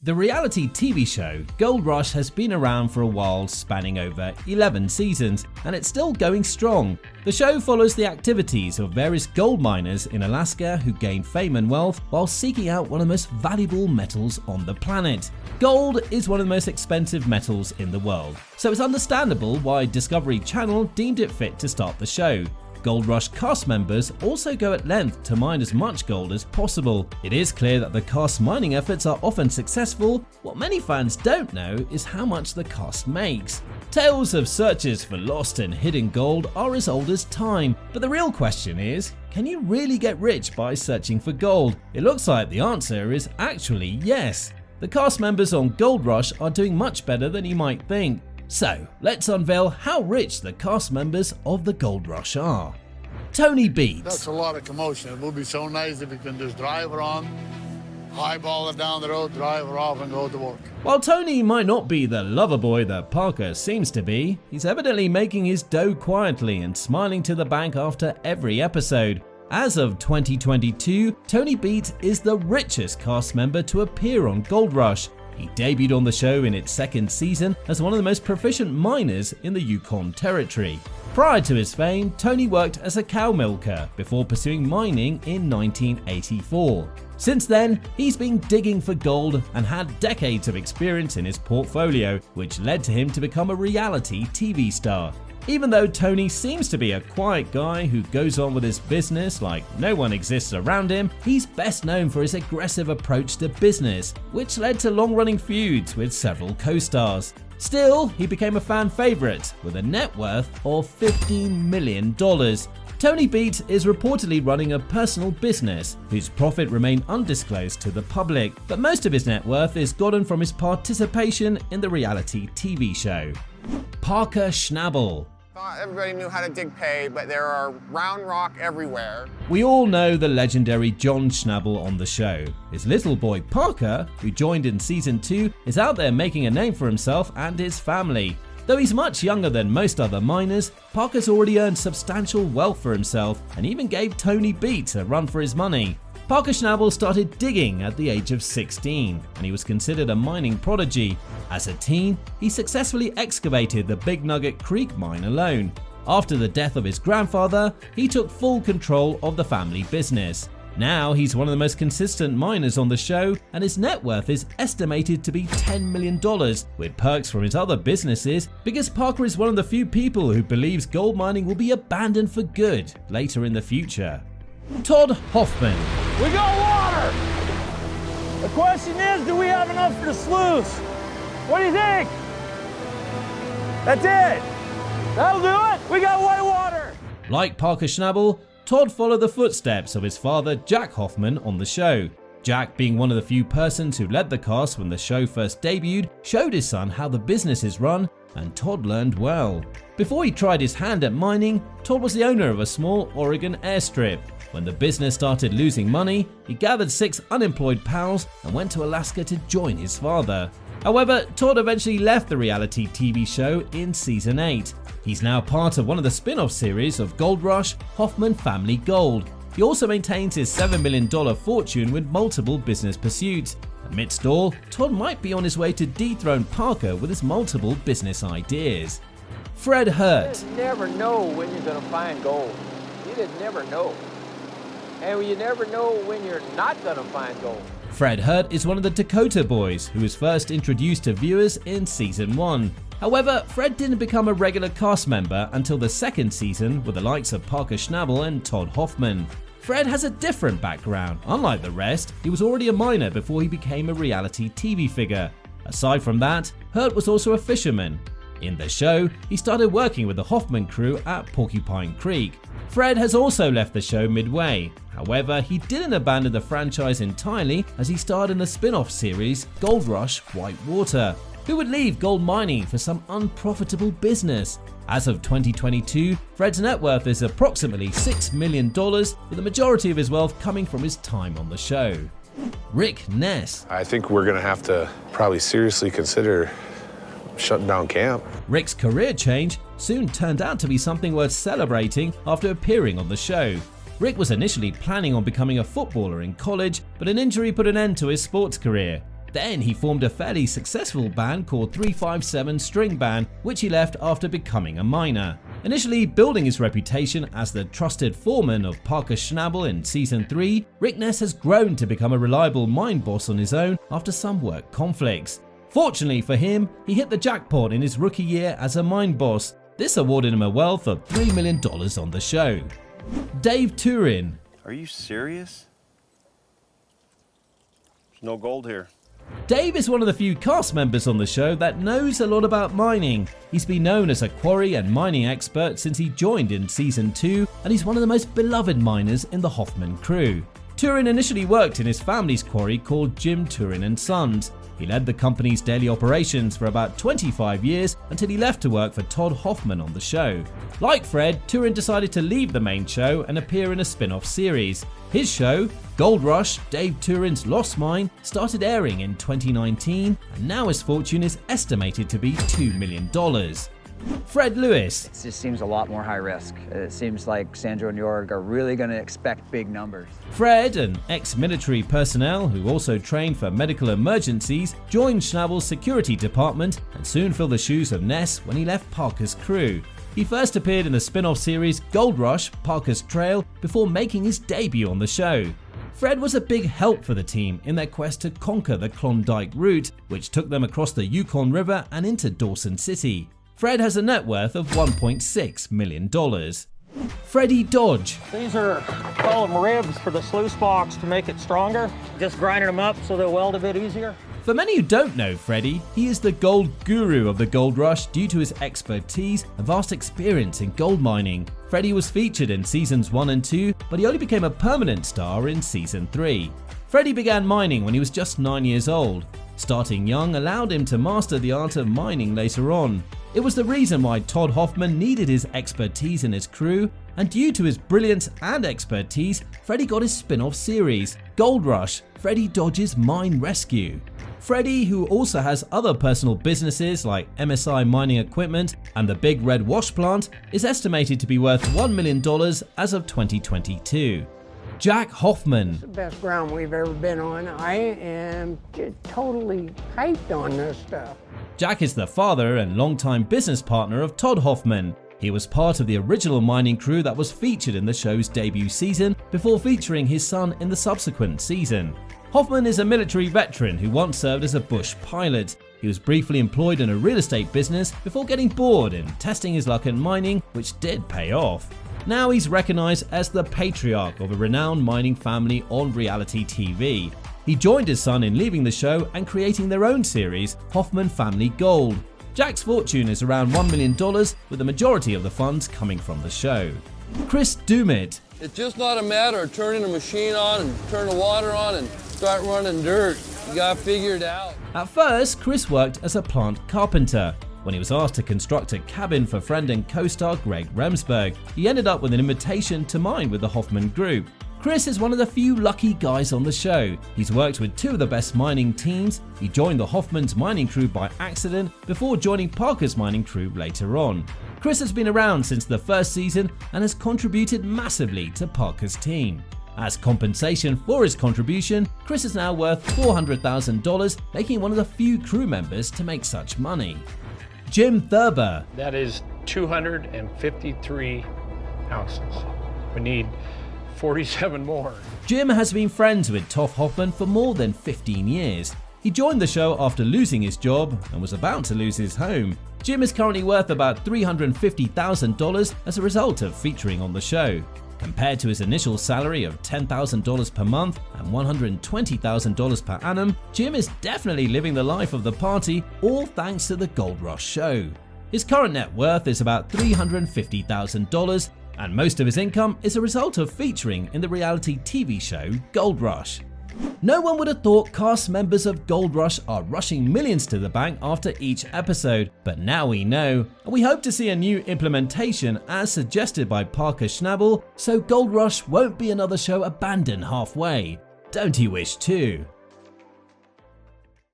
The reality TV show Gold Rush has been around for a while, spanning over 11 seasons, and it's still going strong. The show follows the activities of various gold miners in Alaska who gain fame and wealth while seeking out one of the most valuable metals on the planet. Gold is one of the most expensive metals in the world, so it's understandable why Discovery Channel deemed it fit to start the show. Gold Rush cast members also go at length to mine as much gold as possible. It is clear that the cast mining efforts are often successful. What many fans don't know is how much the cast makes. Tales of searches for lost and hidden gold are as old as time, but the real question is, can you really get rich by searching for gold? It looks like the answer is actually yes. The cast members on Gold Rush are doing much better than you might think. So, let's unveil how rich the cast members of the Gold Rush are. Tony Beets. That's a lot of commotion. It would be so nice if you can just drive her on, highball it down the road, drive her off and go to work. While Tony might not be the lover boy that Parker seems to be, he's evidently making his dough quietly and smiling to the bank after every episode. As of 2022, Tony Beets is the richest cast member to appear on Gold Rush. He debuted on the show in its second season as one of the most proficient miners in the Yukon Territory. Prior to his fame, Tony worked as a cow milker before pursuing mining in 1984. Since then, he's been digging for gold and had decades of experience in his portfolio, which led to him to become a reality TV star. Even though Tony seems to be a quiet guy who goes on with his business like no one exists around him, he's best known for his aggressive approach to business, which led to long-running feuds with several co-stars. Still, he became a fan favorite with a net worth of $15 million. Tony Beets is reportedly running a personal business whose profit remained undisclosed to the public, but most of his net worth is gotten from his participation in the reality TV show. Parker Schnabel. Everybody knew how to dig pay, but there are round rock everywhere. We all know the legendary John Schnabel on the show. His little boy Parker, who joined in season 2, is out there making a name for himself and his family. Though he's much younger than most other miners, Parker's already earned substantial wealth for himself and even gave Tony Beets a run for his money. Parker Schnabel started digging at the age of 16, and he was considered a mining prodigy. As a teen, he successfully excavated the Big Nugget Creek mine alone. After the death of his grandfather, he took full control of the family business. Now he's one of the most consistent miners on the show, and his net worth is estimated to be $10 million, with perks from his other businesses, because Parker is one of the few people who believes gold mining will be abandoned for good later in the future. Todd Hoffman. We got water! The question is, do we have enough for the sluice? What do you think? That's it! That'll do it! We got white water! Like Parker Schnabel, Todd followed the footsteps of his father Jack Hoffman on the show. Jack, being one of the few persons who led the cast when the show first debuted, showed his son how the business is run, and Todd learned well. Before he tried his hand at mining, Todd was the owner of a small Oregon airstrip. When the business started losing money, he gathered 6 unemployed pals and went to Alaska to join his father. However, Todd eventually left the reality TV show in season 8. He's now part of one of the spin-off series of Gold Rush, Hoffman Family Gold. He also maintains his $7 million fortune with multiple business pursuits. Amidst all, Todd might be on his way to dethrone Parker with his multiple business ideas. Fred Hurt. You never know when you're going to find gold. You just never know. And you never know when you're not going to find gold. Fred Hurt is one of the Dakota Boys who was first introduced to viewers in season 1. However, Fred didn't become a regular cast member until the second season with the likes of Parker Schnabel and Todd Hoffman. Fred has a different background. Unlike the rest, he was already a miner before he became a reality TV figure. Aside from that, Hurt was also a fisherman. In the show, he started working with the Hoffman crew at Porcupine Creek. Fred has also left the show midway. However, he didn't abandon the franchise entirely as he starred in the spin-off series Gold Rush Whitewater. Who would leave gold mining for some unprofitable business? As of 2022, Fred's net worth is approximately $6 million, with the majority of his wealth coming from his time on the show. Rick Ness. I think we're going to have to probably seriously consider shutting down camp. Rick's career change soon turned out to be something worth celebrating after appearing on the show. Rick was initially planning on becoming a footballer in college, but an injury put an end to his sports career. Then he formed a fairly successful band called 357 String Band, which he left after becoming a miner. Initially building his reputation as the trusted foreman of Parker Schnabel in Season 3, Rick Ness has grown to become a reliable mine boss on his own after some work conflicts. Fortunately for him, he hit the jackpot in his rookie year as a mine boss. This awarded him a wealth of $3 million on the show. Dave Turin. Are you serious? There's no gold here. Dave is one of the few cast members on the show that knows a lot about mining. He's been known as a quarry and mining expert since he joined in Season 2, and he's one of the most beloved miners in the Hoffman crew. Turin initially worked in his family's quarry called Jim Turin & Sons. He led the company's daily operations for about 25 years until he left to work for Todd Hoffman on the show. Like Fred, Turin decided to leave the main show and appear in a spin-off series. His show, Gold Rush, Dave Turin's Lost Mine, started airing in 2019, and now his fortune is estimated to be $2 million. Fred Lewis. It just seems a lot more high risk. It seems like Sandro and Jorg are really going to expect big numbers. Fred, an ex-military personnel who also trained for medical emergencies, joined Schnabel's security department and soon filled the shoes of Ness when he left Parker's crew. He first appeared in the spin-off series Gold Rush, Parker's Trail, before making his debut on the show. Fred was a big help for the team in their quest to conquer the Klondike route, which took them across the Yukon River and into Dawson City. Fred has a net worth of $1.6 million. Freddy Dodge. These are, call them ribs for the sluice box to make it stronger. Just grinding them up so they'll weld a bit easier. For many who don't know Freddy, he is the gold guru of the gold rush due to his expertise and vast experience in gold mining. Freddy was featured in Seasons 1 and 2, but he only became a permanent star in Season 3. Freddy began mining when he was just 9 years old. Starting young allowed him to master the art of mining later on. It was the reason why Todd Hoffman needed his expertise in his crew, and due to his brilliance and expertise, Freddy got his spin-off series, Gold Rush, Freddy Dodge's Mine Rescue. Freddy, who also has other personal businesses like MSI Mining Equipment and the Big Red Wash Plant, is estimated to be worth $1 million as of 2022. Jack Hoffman. It's the best ground we've ever been on. I am just totally hyped on this stuff. Jack is the father and longtime business partner of Todd Hoffman. He was part of the original mining crew that was featured in the show's debut season before featuring his son in the subsequent season. Hoffman is a military veteran who once served as a bush pilot. He was briefly employed in a real estate business before getting bored and testing his luck in mining, which did pay off. Now he's recognized as the patriarch of a renowned mining family on reality TV. He joined his son in leaving the show and creating their own series, Hoffman Family Gold. Jack's fortune is around $1 million, with the majority of the funds coming from the show. Chris Dumit. It's just not a matter of turning the machine on and turn the water on and start running dirt. You gotta figure it out. At first, Chris worked as a plant carpenter. When he was asked to construct a cabin for friend and co-star Greg Remsburg, he ended up with an invitation to mine with the Hoffman Group. Chris is one of the few lucky guys on the show. He's worked with two of the best mining teams. He joined the Hoffman's mining crew by accident before joining Parker's mining crew later on. Chris has been around since the first season and has contributed massively to Parker's team. As compensation for his contribution, Chris is now worth $400,000, making him one of the few crew members to make such money. Jim Thurber. That is 253 ounces. We need 47 more. Jim has been friends with Todd Hoffman for more than 15 years. He joined the show after losing his job and was about to lose his home. Jim is currently worth about $350,000 as a result of featuring on the show. Compared to his initial salary of $10,000 per month and $120,000 per annum, Jim is definitely living the life of the party, all thanks to the Gold Rush show. His current net worth is about $350,000, and most of his income is a result of featuring in the reality TV show Gold Rush. No one would have thought cast members of Gold Rush are rushing millions to the bank after each episode, but now we know, and we hope to see a new implementation as suggested by Parker Schnabel, so Gold Rush won't be another show abandoned halfway. Don't you wish too?